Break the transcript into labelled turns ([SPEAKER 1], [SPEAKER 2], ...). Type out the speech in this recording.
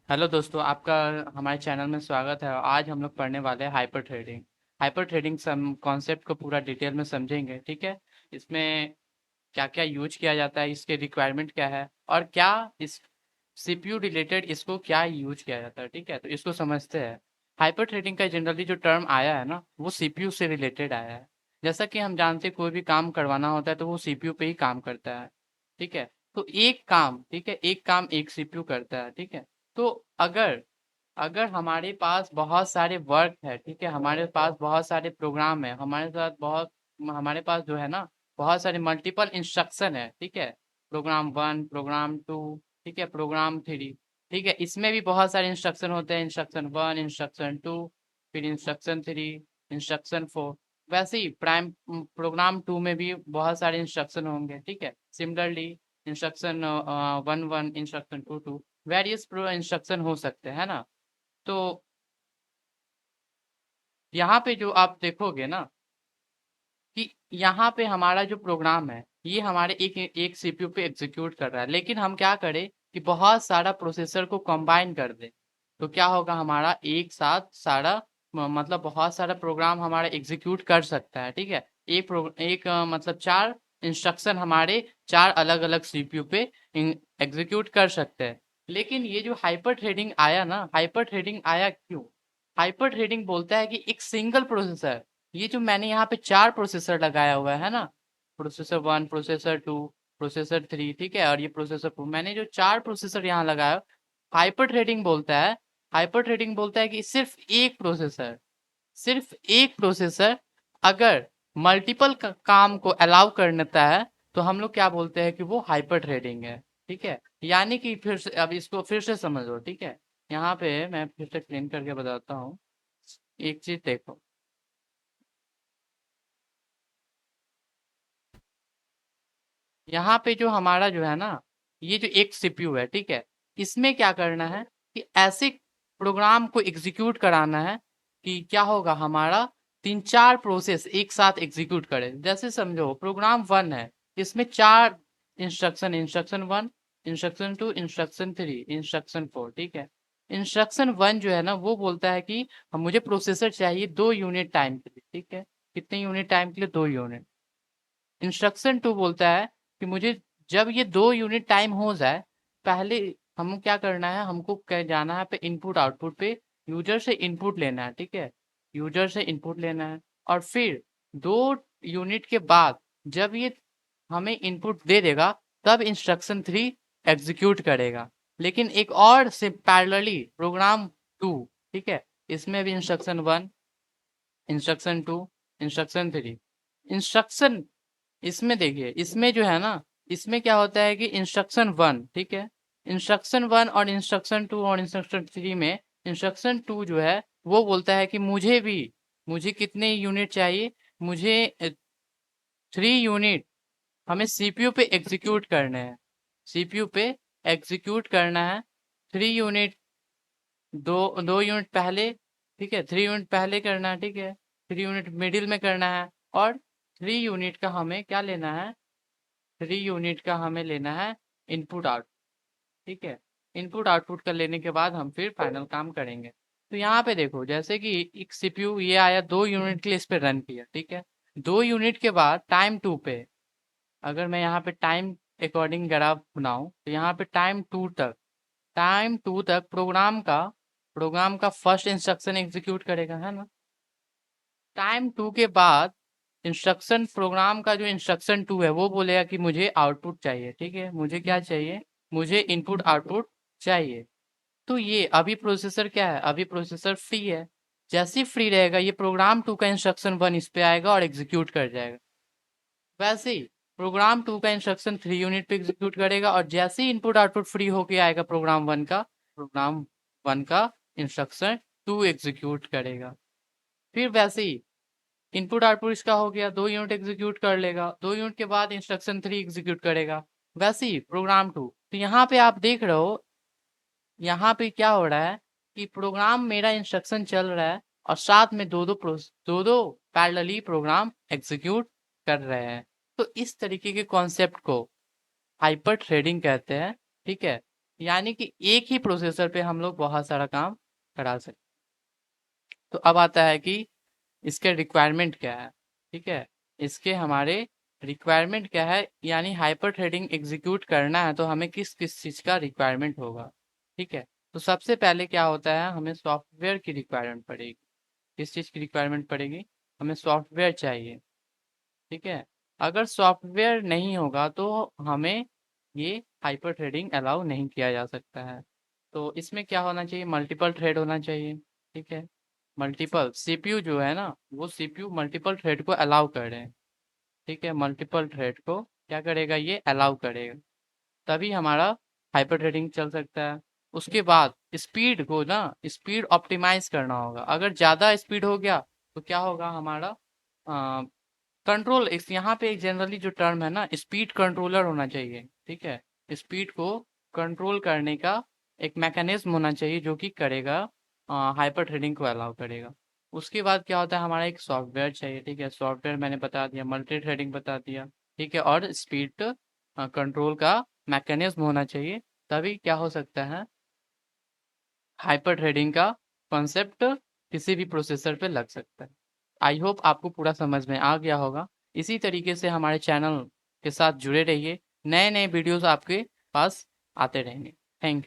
[SPEAKER 1] Hello दोस्तों, आपका हमारे चैनल में स्वागत है। और आज हम लोग पढ़ने वाले हैं hyper threading. Hyper threading some concept को पूरा डिटेल में समझेंगे, ठीक है। इसमें क्या क्या यूज किया जाता है, इसके रिक्वायरमेंट क्या है, और क्या इस सीपीयू रिलेटेड इसको क्या यूज किया जाता है, ठीक है। तो इसको समझते हैं। हाइपर थ्रेडिंग का जनरली जो टर्म आया है ना, वो सीपीयू से रिलेटेड आया है। जैसा कि हम जानते हैं, कोई भी काम करवाना होता है तो वो सीपीयू पे ही काम करता है, ठीक है। तो एक काम, ठीक है, एक काम एक सीपीयू करता है, ठीक है। तो अगर अगर हमारे पास बहुत सारे वर्क है, ठीक है, हमारे पास बहुत सारे प्रोग्राम है, हमारे पास जो है ना, बहुत सारे मल्टीपल इंस्ट्रक्शन है, ठीक है। प्रोग्राम वन, प्रोग्राम टू, ठीक है, प्रोग्राम थ्री, ठीक है। इसमें भी बहुत सारे इंस्ट्रक्शन होते हैं, इंस्ट्रक्शन वन, इंस्ट्रक्शन टू, फिर इंस्ट्रक्शन थ्री, इंस्ट्रक्शन फोर। वैसे ही प्राइम प्रोग्राम टू में भी बहुत सारे इंस्ट्रक्शन होंगे, ठीक है। Similarly instruction one one, instruction two two, various pro instruction हो सकते हैं ना। तो यहाँ पे जो आप देखोगे ना, कि यहाँ पे हमारा जो प्रोग्राम है, ये हमारे एक एक सीपीयू पे एग्जीक्यूट कर रहा है, लेकिन हम क्या करें कि बहुत सारा प्रोसेसर को कंबाइन कर दें। तो क्या होगा, हमारा एक साथ सारा मतलब बहुत सारा प्रोग्राम हमारा एग्जीक्यूट कर सकता है, ठीक है। मतलब चार इंस्ट्रक्शन हमारे चार अलग अलग सीपीयू पे एग्जीक्यूट कर सकते हैं। लेकिन ये जो हाइपर थ्रेडिंग आया ना, हाइपर थ्रेडिंग आया क्यों? हाइपर थ्रेडिंग बोलता है कि एक सिंगल प्रोसेसर, ये जो मैंने यहाँ पे चार प्रोसेसर लगाया हुआ है ना, processor one, processor two, processor three, ठीक है, और ये प्रोसेसर फोर, मैंने जो चार प्रोसेसर यहाँ लगाया, हाइपर थ्रेडिंग बोलता है, हाइपर थ्रेडिंग बोलता है कि सिर्फ एक प्रोसेसर अगर मल्टीपल काम को अलाउ करता है, तो हम लोग क्या बोलते हैं कि वो हाइपर थ्रेडिंग है, ठीक है। यानी कि फिर से अब इसको फिर से समझो, ठीक है। यहाँ पे मैं फिर से क्लीन करके बताता हूँ। एक चीज देखो, यहाँ पे जो हमारा जो है ना, ये जो एक सीपीयू है, ठीक है, इसमें क्या करना है कि ऐसे प्रोग्राम को एग्जीक्यूट कराना है कि क्या होगा, हमारा तीन चार प्रोसेस एक साथ एग्जीक्यूट करे। जैसे समझो प्रोग्राम वन है, इसमें चार instruction, instruction one, instruction two, instruction three, instruction four, ठीक है। इंस्ट्रक्शन वन जो है ना, वो बोलता है कि मुझे प्रोसेसर चाहिए 2 यूनिट टाइम के लिए, ठीक है। कितने यूनिट टाइम के लिए? 2 यूनिट। इंस्ट्रक्शन टू बोलता है कि मुझे जब ये 2 यूनिट टाइम हो जाए, पहले हम क्या करना है, हमको जाना है पे इनपुट आउटपुट पे, यूजर से इनपुट लेना है, ठीक है। यूजर से इनपुट लेना है, और फिर 2 यूनिट के बाद जब ये हमें इनपुट दे देगा, तब इंस्ट्रक्शन थ्री एग्जीक्यूट करेगा। लेकिन एक और से पैरेलली प्रोग्राम टू, ठीक है, इसमें भी instruction one, instruction two, instruction three, instruction, इसमें देखिए, इसमें जो है ना, इसमें क्या होता है कि इंस्ट्रक्शन वन, ठीक है, इंस्ट्रक्शन वन और इंस्ट्रक्शन टू और इंस्ट्रक्शन थ्री में इंस्ट्रक्शन टू जो है, वो बोलता है कि मुझे कितने यूनिट चाहिए, मुझे 3 यूनिट हमें सीपीयू पे एग्जीक्यूट करने हैं, सीपीयू पे एग्जीक्यूट करना है। 3 यूनिट, दो 2 यूनिट पहले, ठीक है, 3 यूनिट पहले करना है, ठीक है, 3 यूनिट मिडिल में करना है, और 3 यूनिट का हमें क्या लेना है, 3 यूनिट का हमें लेना है इनपुट आउट, ठीक है। इनपुट आउटपुट का लेने के बाद हम फिर फाइनल काम करेंगे। तो यहाँ पे देखो, जैसे कि एक सीपीयू ये आया, 2 यूनिट के लिए इस पे रन किया, ठीक है। 2 यूनिट के बाद टाइम टू पे, अगर मैं यहाँ पे टाइम अकॉर्डिंग ग्राफ बनाऊं, तो यहाँ पे टाइम टू तक प्रोग्राम का फर्स्ट इंस्ट्रक्शन एग्जीक्यूट करेगा, है ना। टाइम टू के बाद इंस्ट्रक्शन, प्रोग्राम का जो इंस्ट्रक्शन टू है, वो बोलेगा कि मुझे आउटपुट चाहिए, ठीक है, मुझे क्या चाहिए, मुझे इनपुट आउटपुट चाहिए। तो ये अभी प्रोसेसर क्या है, अभी प्रोसेसर फ्री है। जैसे ही फ्री रहेगा, ये प्रोग्राम टू का इंस्ट्रक्शन वन इस पे आएगा और एग्जीक्यूट कर जाएगा। वैसे ही प्रोग्राम टू का इंस्ट्रक्शन 3 यूनिट पे एग्जीक्यूट करेगा, और जैसे ही इनपुट आउटपुट फ्री होके आएगा प्रोग्राम वन का इंस्ट्रक्शन टू एग्जीक्यूट करेगा। फिर वैसे ही इनपुट आउटपुट इसका हो गया, 2 यूनिट एग्जीक्यूट कर लेगा, 2 यूनिट के बाद इंस्ट्रक्शन थ्री एग्जीक्यूट करेगा। वैसे ही प्रोग्राम टू, तो यहाँ पे आप देख रहे हो, यहाँ पे क्या हो रहा है कि प्रोग्राम मेरा इंस्ट्रक्शन चल रहा है, और साथ में दो दो पैरेलली प्रोग्राम एग्जीक्यूट कर रहे हैं। तो इस तरीके के कॉन्सेप्ट को हाइपर थ्रेडिंग कहते हैं, ठीक है। यानी कि एक ही प्रोसेसर पे हम लोग बहुत सारा काम करा सकते। तो अब आता है कि इसके रिक्वायरमेंट क्या है। ठीक है, इसके हमारे रिक्वायरमेंट क्या है, यानी हाइपर थ्रेडिंग एग्जीक्यूट करना है तो हमें किस किस चीज़ का रिक्वायरमेंट होगा। ठीक है, तो सबसे पहले क्या होता है, हमें सॉफ्टवेयर की रिक्वायरमेंट पड़ेगी। किस चीज़ की रिक्वायरमेंट पड़ेगी, हमें सॉफ्टवेयर चाहिए। ठीक है, अगर सॉफ्टवेयर नहीं होगा तो हमें ये हाइपर थ्रेडिंग अलाउ नहीं किया जा सकता है। तो इसमें क्या होना चाहिए, मल्टीपल थ्रेड होना चाहिए। ठीक है, मल्टीपल सीपीयू जो है ना, वो सीपीयू मल्टीपल थ्रेड को अलाउ कर रहे हैं। ठीक है, मल्टीपल थ्रेड को क्या करेगा, ये अलाउ करेगा, तभी हमारा हाइपर थ्रेडिंग चल सकता है। उसके बाद स्पीड को ना, स्पीड ऑप्टिमाइज करना होगा। अगर ज़्यादा स्पीड हो गया तो क्या होगा, हमारा कंट्रोल, इस यहाँ पे एक जनरली जो टर्म है ना, स्पीड कंट्रोलर होना चाहिए। ठीक है, स्पीड को कंट्रोल करने का एक मैकेनिज्म होना चाहिए जो कि करेगा, हाइपर थ्रेडिंग को अलाउ करेगा। उसके बाद क्या होता है, हमारा एक सॉफ्टवेयर चाहिए। ठीक है, सॉफ्टवेयर मैंने बता दिया, मल्टी थ्रेडिंग बता दिया। ठीक है, और स्पीड कंट्रोल का मैकेनिज्म होना चाहिए, तभी क्या हो सकता है, हाइपर थ्रेडिंग का कॉन्सेप्ट किसी भी प्रोसेसर पे लग सकता है। आई होप आपको पूरा समझ में आ गया होगा। इसी तरीके से हमारे चैनल के साथ जुड़े रहिए, नए नए वीडियोस आपके पास आते रहेंगे। Thank you.